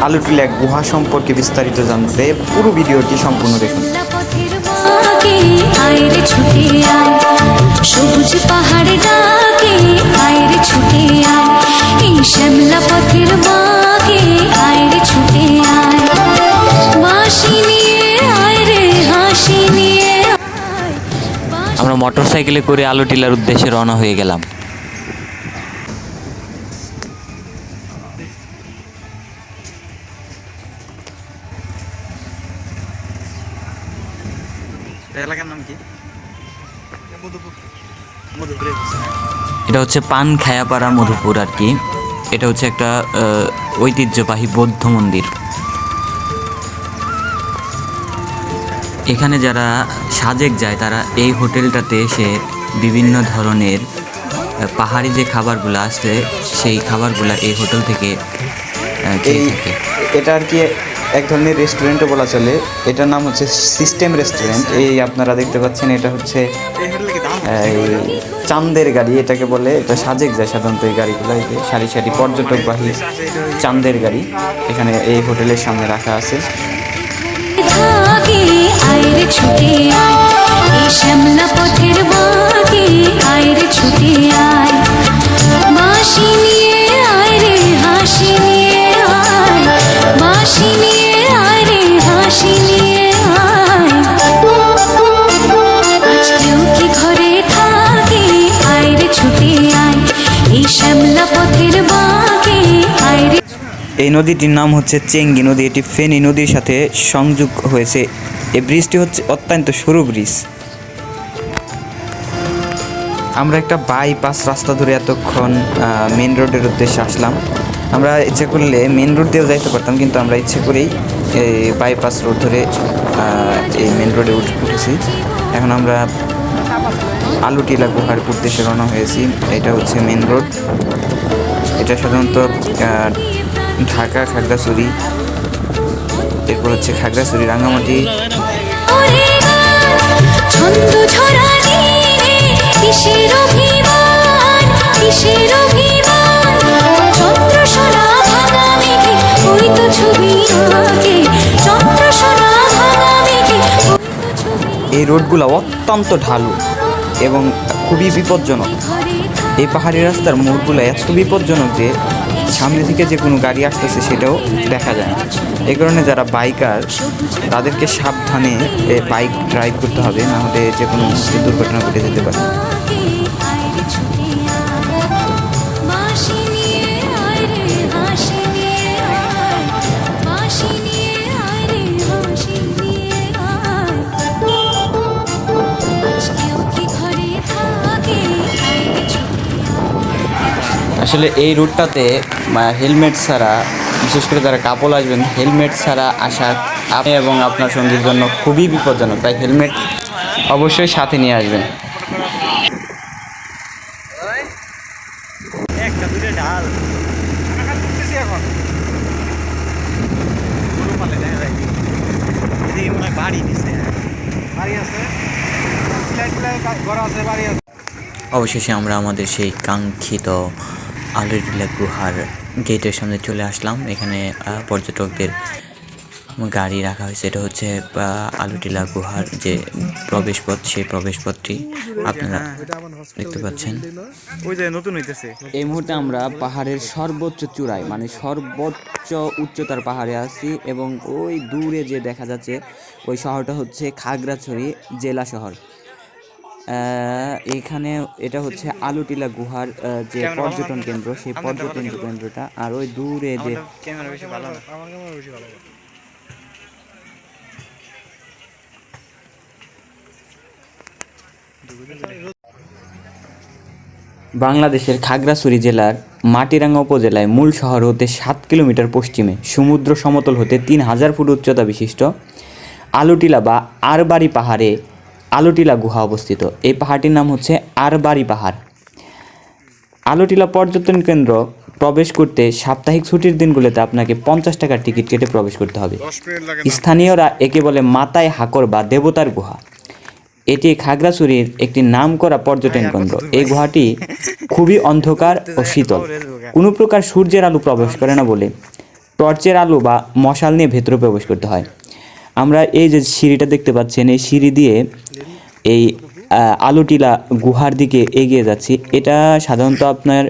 আলুটিলা গুহা সম্পর্কে বিস্তারিত জানতে পুরো ভিডিওটি সম্পূর্ণ দেখুন। সবুজ পাহাড়ে ডাকে আইরে ছুটে আয়, এই শ্যামলা পথের বাঁকে আইরে ছুটে আয়, বাঁশি নিয়ে আয় রে হাসি নিয়ে আয়। আমরা মোটরসাইকেলে করে আলুটিলার উদ্দেশ্যে রওনা হয়ে গেলাম। এলাকার নাম কি? এটা হচ্ছে পান খায়াপাড়া মধুপুর আর কি। এটা হচ্ছে একটা ঐতিহ্যবাহী বৌদ্ধ মন্দির। এখানে যারা সাজেক যায় তারা এই হোটেলটাতে এসে বিভিন্ন ধরনের পাহাড়ি যে খাবারগুলো আছে সেই খাবারগুলো এই হোটেল থেকে খেয়ে থাকে। এটা আর কি এক ধরনের রেস্টুরেন্টও বলা চলে। এটার নাম হচ্ছে সিস্টেম রেস্টুরেন্ট। এই আপনারা দেখতে পাচ্ছেন, এটা হচ্ছে চাঁদের গাড়ি এটাকে বলে। এটা সাজেক যায় সাধারণত এই গাড়িগুলো, এই যে সারি সারি পর্যটকবাহী চাঁদের গাড়ি এখানে এই হোটেলের সামনে রাখা আছে। শ্যামলা পথের বাঁকে আইরে ছুটে আয়, বাঁশি নিয়ে আয় রে হাসি নিয়ে আয়, বাঁশি নিয়ে আয় রে হাসি নিয়ে আয়। আজকেও কি ঘরে থাকে আইরে ছুটে আয়, এই শ্যামলা পথের বাঁকে আইরে। এই নদীটির নাম হচ্ছে চেঙ্গি নদী। এটি ফেনী নদীর সাথে সংযোগ হয়েছে। এই ব্রিজটি হচ্ছে অত্যন্ত সরু ব্রিজ। আমরা একটা বাইপাস রাস্তা ধরে এতক্ষণ মেন রোডের উদ্দেশ্যে আসলাম। আমরা ইচ্ছে করলে মেন রোড দিয়েও যাইতে পারতাম, কিন্তু আমরা ইচ্ছে করেই এই বাইপাস রোড ধরে এই মেন রোডে উঠেছি। এখন আমরা আলুটিলা গুহার উদ্দেশ্যে রওনা হয়েছি। এটা হচ্ছে মেন রোড। এটা সাধারণত ঢাকা, খাগড়াছড়ি, এরপর হচ্ছে খাগড়াছড়ি, রাঙ্গামাটি। এই রোডগুলো অত্যন্ত ঢালু এবং খুবই বিপজ্জনক। এই পাহাড়ি রাস্তার মোড়গুলো এত বিপজ্জনক যে সামনে থেকে যে কোনো গাড়ি আসতেছে সেটাও দেখা যায় না। এই কারণে যারা বাইকার তাদেরকে সাবধানে বাইক ড্রাইভ করতে হবে, না হলে যে কোনো দুর্ঘটনা ঘটে যেতে পারে। আসলে এই রুটটাতে হেলমেট ছাড়া, বিশেষ করে যারা কাপল আসবেন, হেলমেট ছাড়া আসা আপনি এবং আপনার সঙ্গীর জন্য খুবই বিপজ্জনক। তাই হেলমেট অবশ্যই সাথে নিয়ে আসবেন। অবশেষে আমরা আমাদের সেই কাঙ্ক্ষিত আলুটিলা গুহার গেটের সামনে চলে আসলাম। এখানে পর্যটকদের গাড়ি রাখা হয়েছে। এটা হচ্ছে আলুটিলা গুহার যে প্রবেশপথ, সেই প্রবেশপথটি আপনারা দেখতে পাচ্ছেন। এই মুহূর্তে আমরা পাহাড়ের সর্বোচ্চ চূড়ায়, মানে সর্বোচ্চ উচ্চতার পাহাড়ে আছি এবং ওই দূরে যে দেখা যাচ্ছে ওই শহরটা হচ্ছে খাগড়াছড়ি জেলা শহর। এখানে এটা হচ্ছে আলুটিলা গুহার যে পর্যটন কেন্দ্র, সেই পর্যটন কেন্দ্রটা। আর ওই দূরে যে বাংলাদেশের খাগড়াছড়ি জেলার মাটিরাঙ্গা উপজেলায় মূল শহর হতে 7 কিলোমিটার পশ্চিমে, সমুদ্র সমতল হতে 3000 ফুট উচ্চতা বিশিষ্ট আলুটিলা বা আরবারি পাহাড়ে আলুটিলা গুহা অবস্থিত। এই পাহাড়টির নাম হচ্ছে আরবারি পাহাড়। আলুটিলা পর্যটন কেন্দ্র প্রবেশ করতে সাপ্তাহিক ছুটির দিনগুলোতে আপনাকে 50 টাকার টিকিট কেটে প্রবেশ করতে হবে। স্থানীয়রা একে বলে মাতায় হাকর বা দেবতার গুহা। এটি খাগড়াছড়ির একটি নামকরা পর্যটন কেন্দ্র। এই গুহাটি খুবই অন্ধকার ও শীতল, কোনো প্রকার সূর্যের আলো প্রবেশ করে না বলে টর্চের আলো বা মশাল নিয়ে ভেতরে প্রবেশ করতে হয়। আমরা এই যে সিঁড়িটা দেখতে পাচ্ছেন, এই সিঁড়ি দিয়ে এই আলুটিলা গুহার দিকে এগিয়ে যাচ্ছি। এটা সাধারণত আপনার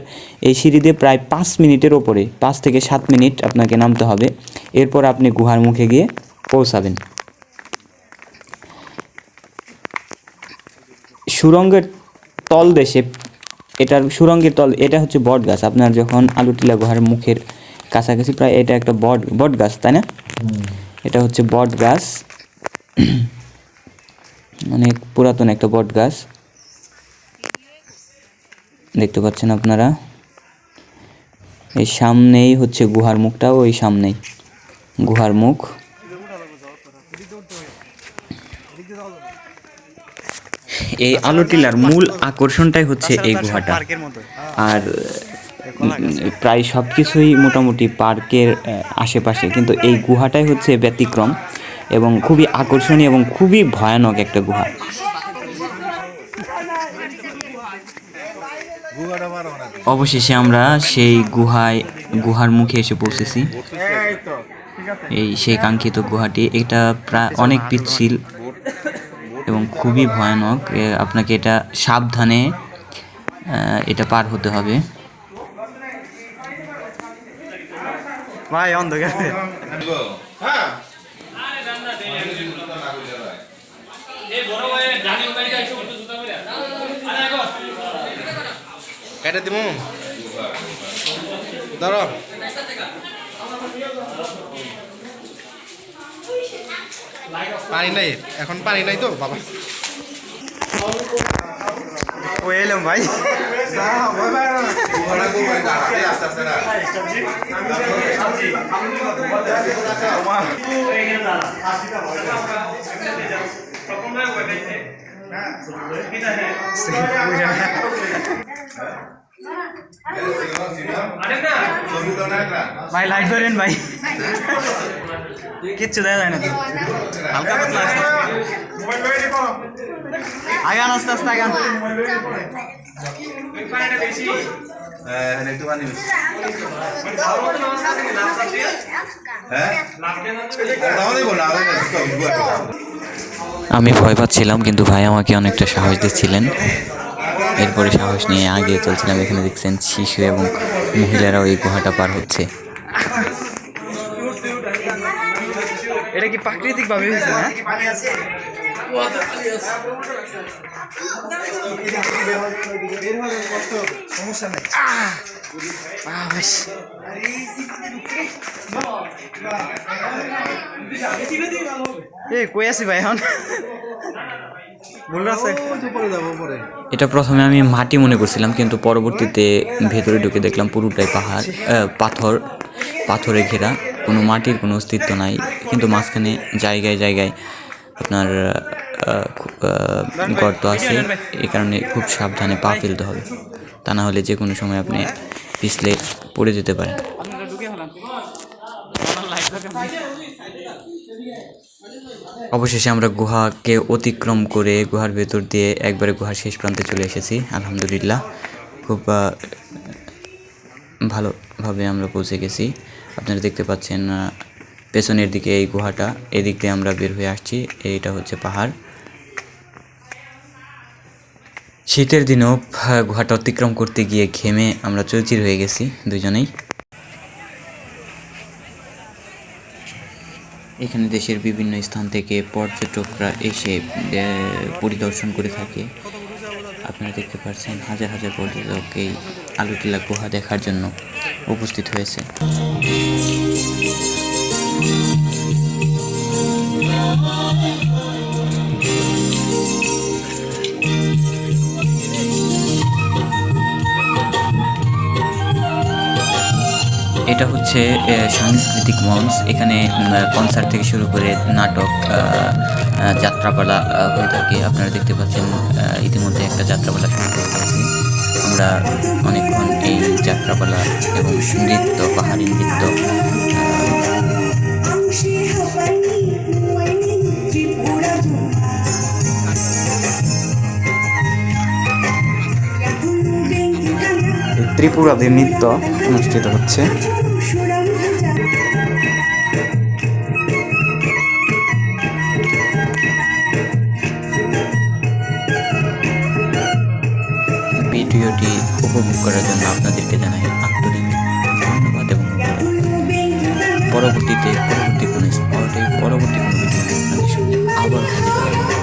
এই সিঁড়ি দিয়ে প্রায় 5 মিনিটের ওপরে, 5 থেকে 7 মিনিট আপনাকে নামতে হবে। এরপর আপনি গুহার মুখে গিয়ে পৌঁছাবেন। সুড়ঙ্গের তলদেশে, সুড়ঙ্গের তল, এটা হচ্ছে বট গাছ। আপনার যখন আলুটিলা গুহার মুখের কাছাকাছি প্রায়, এটা একটা বট গাছ, তাই না? এটা হচ্ছে বট গাছ, অনেক পুরাতন একটা বট গাছ দেখতে পাচ্ছেন আপনারা। এই সামনেই হচ্ছে গুহার মুখটা, ওই সামনেই গুহার মুখ। এই আলুটিলার মূল আকর্ষণটাই হচ্ছে এই গুহাটা। আর প্রায় সব কিছুই মোটামুটি পার্কের আশেপাশে, কিন্তু এই গুহাটাই হচ্ছে ব্যতিক্রম এবং খুবই আকর্ষণীয় এবং খুবই ভয়ানক একটা গুহা। অবশেষে আমরা সেই গুহার মুখে এসে পৌঁছেছি। এই সেই কাঙ্ক্ষিত গুহাটি। এটা প্রায় অনেক পিচ্ছিল এবং খুবই ভয়ানক। আপনাকে এটা সাবধানে এটা পার হতে হবে। ভাই অন্ধকার কেটে দিব ধরো পানি নাই, এখন পানি নাই তো বাবা। ও এলাম ভাই। ভাই লাইট করেন ভাই, কিচ্ছু দেখা যায় না তো, হালকা পাতলা আগান, আস্তে আস্তে আগান। আমি ভয় পাচ্ছিলাম, কিন্তু ভাই আমাকে অনেকটা সাহস দিচ্ছিলেন। এরপরে সাহস নিয়ে আগে চলছিলাম। এখানে দেখছেন শিশু এবং মহিলারাও এই গুহাটা পার হচ্ছে। এটা কি প্রাকৃতিক ভাবে হয়েছে না? সমস্যা নাই। কই আছি ভাই এখন? এটা প্রথমে আমি মাটি মনে করছিলাম, কিন্তু পরবর্তীতে ভেতরে ঢুকে দেখলাম পুরোটাই পাথরে ঘেরা, কোনো মাটির কোনো অস্তিত্ব নাই। কিন্তু মাঝখানে জায়গায় জায়গায় আপনার গর্ত আছে। এই কারণে খুব সাবধানে পা ফেলতে হবে, তা না হলে যে কোনো সময় আপনি পিছলে পড়ে যেতে পারেন। অবশেষে আমরা গুহাকে অতিক্রম করে গুহার ভেতর দিয়ে একবারে গুহার শেষ প্রান্তে চলে এসেছি। আলহামদুলিল্লাহ, খুব ভালোভাবে আমরা পৌঁছে গেছি। আপনারা দেখতে পাচ্ছেন পেছনের দিকে এই গুহাটা, এদিক দিয়ে আমরা বের হয়ে আসছি। এইটা হচ্ছে পাহাড়। শীতের দিনেও গুহাটা অতিক্রম করতে গিয়ে ঘেমে আমরা চৌচির হয়ে গেছি দুজনেই। এখানে দেশের বিভিন্ন স্থান থেকে পর্যটকরা এসে পরিদর্শন করে থাকে। আপনারা দেখতে পাচ্ছেন হাজার হাজার পর্যটক এই আলুটিলা গুহা দেখার জন্য উপস্থিত হয়েছে। এটা হচ্ছে সাংস্কৃতিক মঞ্চ। এখানে কনসার্ট থেকে শুরু করে নাটক, যাত্রাপালা হয়ে থাকে। আপনারা দেখতে পাচ্ছেন ইতিমধ্যে একটা যাত্রাপালা শুরু হয়ে গেছে। আমরা অনেকক্ষণ এই যাত্রাপালা এবং নৃত্য, পাহাড়ি নৃত্য ত্রিপুরাদের নৃত্য অনুষ্ঠিত হচ্ছে। উপভোগ করার জন্য আপনাদেরকে জানাই আন্তরিক ধন্যবাদ এবং পরবর্তী কোনো স্পটে পরবর্তী কোনো ভিডিও আপনাদের সঙ্গে আবার হাজির হব।